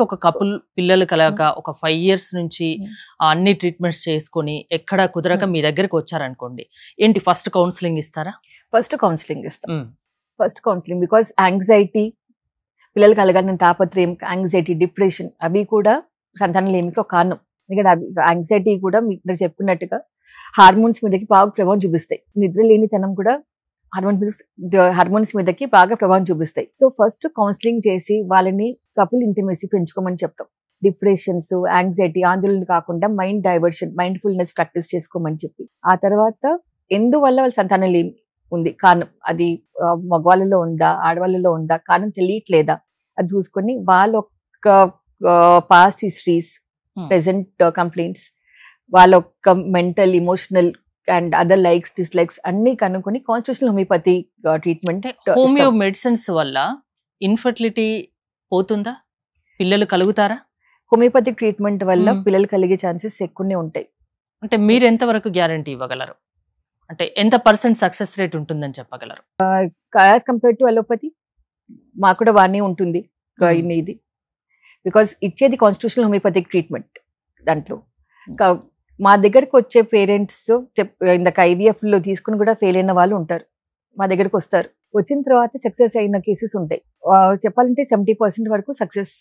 ఒక కపుల్ పిల్లలు కలగక ఒక 5 ఇయర్స్ నుంచి అన్ని ట్రీట్మెంట్స్ చేసుకొని ఎక్కడ కుదరక మీ దగ్గరికి వచ్చారనుకోండి, ఏంటి ఫస్ట్ కౌన్సిలింగ్ ఇస్తారా? ఫస్ట్ కౌన్సిలింగ్ ఇస్తాం. ఫస్ట్ కౌన్సిలింగ్ బికాస్ యాంగ్జైటీ, పిల్లలు కలగాలని తాపత్రయం, యాంగ్జైటీ, డిప్రెషన్ అవి కూడా సంతానలేమికి ఒక కారణం. ఎందుకంటే అవి యాంగ్జైటీ కూడా మీకు చెప్పుకున్నట్టుగా హార్మోన్స్ మీదకి బాగా ప్రభావం చూపిస్తాయి. నిద్ర లేనితనం కూడా హార్మోన్స్ మీదకి బాగా ప్రభావం చూపిస్తాయి. సో ఫస్ట్ కౌన్సిలింగ్ చేసి వాళ్ళని కపుల్ ఇంటిమసీ పెంచుకోమని చెప్తాం. డిప్రెషన్స్, యాంగ్జైటీ, ఆందోళన కాకుండా మైండ్ డైవర్షన్, మైండ్ఫుల్నెస్ ప్రాక్టీస్ చేసుకోమని చెప్పి, ఆ తర్వాత ఎందువల్ల వాళ్ళ సంతానం లేమి ఉంది కారణం, అది మగవాళ్ళలో ఉందా ఆడవాళ్ళలో ఉందా, కారణం తెలియట్లేదా అది చూసుకొని వాళ్ళ యొక్క పాస్ట్ హిస్టరీస్, ప్రెసెంట్ కంప్లైంట్స్, వాళ్ళ యొక్క mental, emotional and other likes, dislikes అన్ని కనుక్కొని constitutional homeopathy treatment. Homeo medicines వల్ల ఇన్ఫర్టిలిటీ పోతుందా? పిల్లలు కలుగుతారా? హోమియోపతిక్ ట్రీట్మెంట్ వల్ల పిల్లలు కలిగే ఛాన్సెస్ ఎక్కువనే ఉంటాయి. అంటే మీరు ఎంత వరకు గ్యారంటీ ఇవ్వగలరు? అంటే ఎంత % సక్సెస్ రేట్ ఉంటుందని చెప్పగలరు? యాజ్ కంపేర్ టు అలోపతి మాకు కూడా బాగానే ఉంటుంది ఇది, బికాస్ ఇచ్చేది కాన్స్టిట్యూషనల్ హోమియోపతిక్ ట్రీట్మెంట్. దాంట్లో మా దగ్గరకు వచ్చే పేరెంట్స్ ఇందాక IVF లో తీసుకుని కూడా ఫెయిల్ అయిన వాళ్ళు ఉంటారు, మా దగ్గరకు వస్తారు. వచ్చిన తర్వాత సక్సెస్ అయిన కేసెస్ ఉంటాయి. చెప్పాలంటే 70% వరకు సక్సెస్